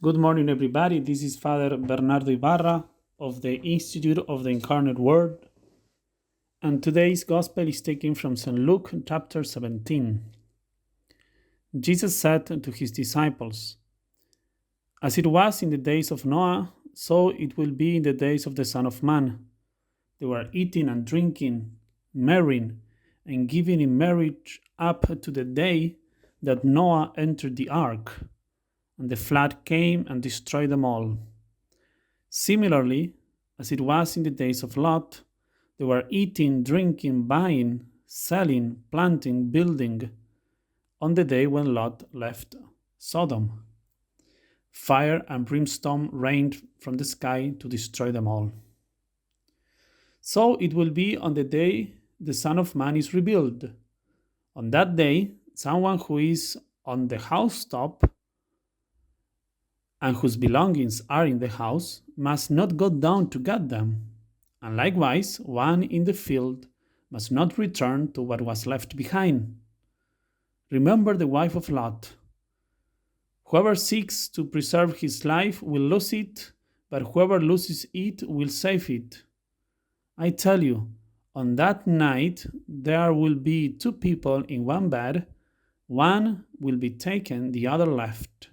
Good morning, everybody. This is Father Bernardo Ibarra of the Institute of the Incarnate Word, and today's Gospel is taken from St. Luke chapter 17. Jesus said to his disciples, "As it was in the days of Noah, so it will be in the days of the Son of Man. They were eating and drinking, marrying, and giving in marriage up to the day that Noah entered the ark, and the flood came and destroyed them all. Similarly, as it was in the days of Lot, they were eating, drinking, buying, selling, planting, building, on the day when Lot left Sodom. Fire and brimstone rained from the sky to destroy them all. So it will be on the day the Son of Man is revealed. On that day, someone who is on the housetop and whose belongings are in the house must not go down to get them, and likewise one in the field must not return to what was left behind. Remember the wife of Lot. Whoever seeks to preserve his life will lose it, but whoever loses it will save it. I tell you, on that night there will be two people in one bed, one will be taken, the other left.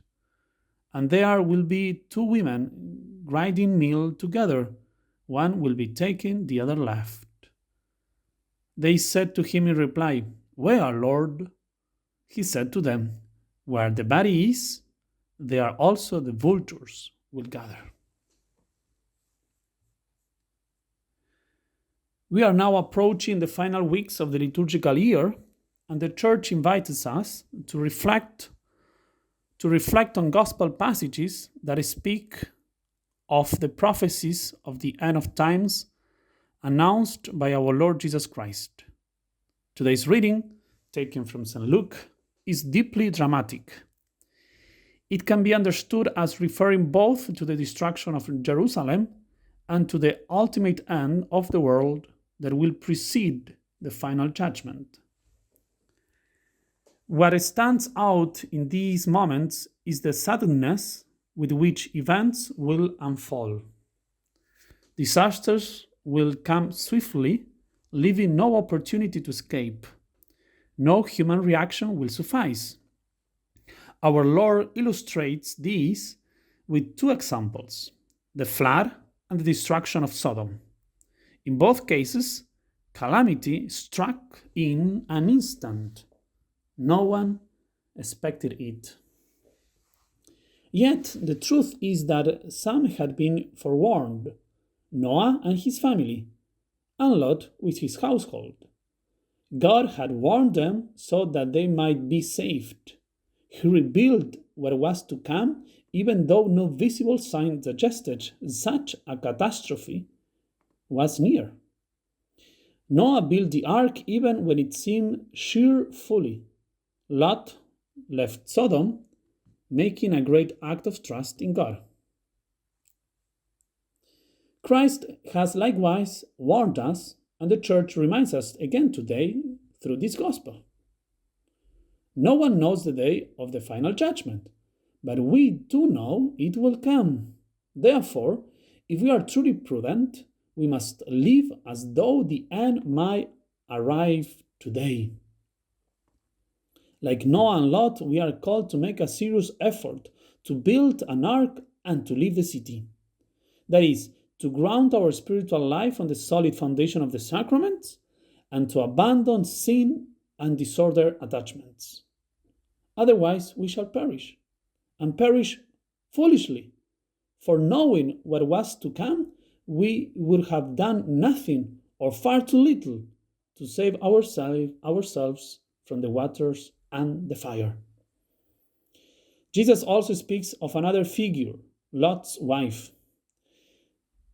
And there will be two women grinding meal together, one will be taken, the other left." They said to him in reply, "Where, Lord?" He said to them, "Where the body is, there also the vultures will gather." We are now approaching the final weeks of the liturgical year, and the Church invites us to reflect on gospel passages that speak of the prophecies of the end of times announced by our Lord Jesus Christ. Today's reading, taken from St. Luke, is deeply dramatic. It can be understood as referring both to the destruction of Jerusalem and to the ultimate end of the world that will precede the final judgment. What stands out in these moments is the suddenness with which events will unfold. Disasters will come swiftly, leaving no opportunity to escape. No human reaction will suffice. Our Lord illustrates this with two examples: the flood and the destruction of Sodom. In both cases, calamity struck in an instant. No one expected it. Yet the truth is that some had been forewarned: Noah and his family, and Lot with his household. God had warned them so that they might be saved. He revealed what was to come, even though no visible sign suggested such a catastrophe was near. Noah built the ark even when it seemed sheer folly. Lot left Sodom, making a great act of trust in God. Christ has likewise warned us, and the Church reminds us again today through this Gospel. No one knows the day of the final judgment, but we do know it will come. Therefore, if we are truly prudent, we must live as though the end might arrive today. Like Noah and Lot, we are called to make a serious effort to build an ark and to leave the city. That is, to ground our spiritual life on the solid foundation of the sacraments and to abandon sin and disorder attachments. Otherwise, we shall perish, and perish foolishly. For knowing what was to come, we would have done nothing or far too little to save ourselves from the waters and the fire. Jesus also speaks of another figure, Lot's wife.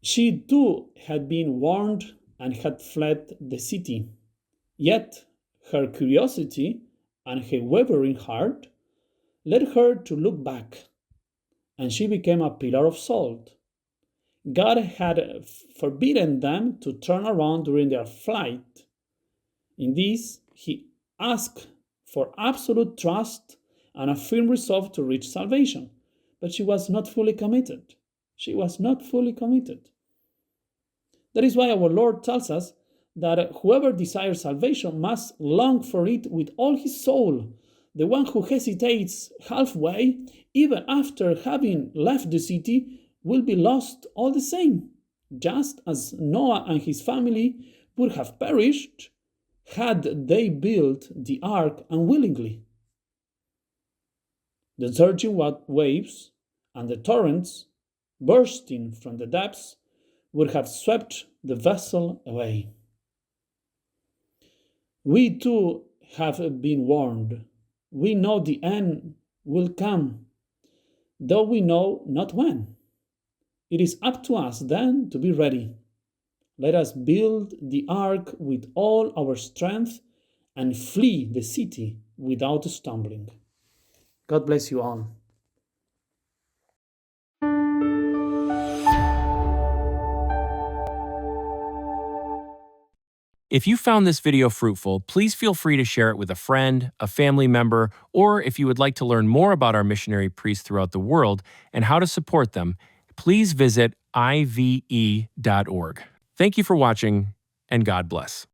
She too had been warned and had fled the city. Yet her curiosity and her wavering heart led her to look back, and she became a pillar of salt. God had forbidden them to turn around during their flight. In this, he asked for absolute trust and a firm resolve to reach salvation. but she was not fully committed. She was not fully committed. That is why our Lord tells us that whoever desires salvation must long for it with all his soul. The one who hesitates halfway, even after having left the city, will be lost all the same, just as Noah and his family would have perished had they built the ark unwillingly. The surging waves and the torrents bursting from the depths would have swept the vessel away. We too have been warned. We know the end will come, though we know not when. It is up to us then to be ready. Let us build the ark with all our strength and flee the city without stumbling. God bless you all. If you found this video fruitful, please feel free to share it with a friend, a family member, or if you would like to learn more about our missionary priests throughout the world and how to support them, please visit IVE.org. Thank you for watching, and God bless.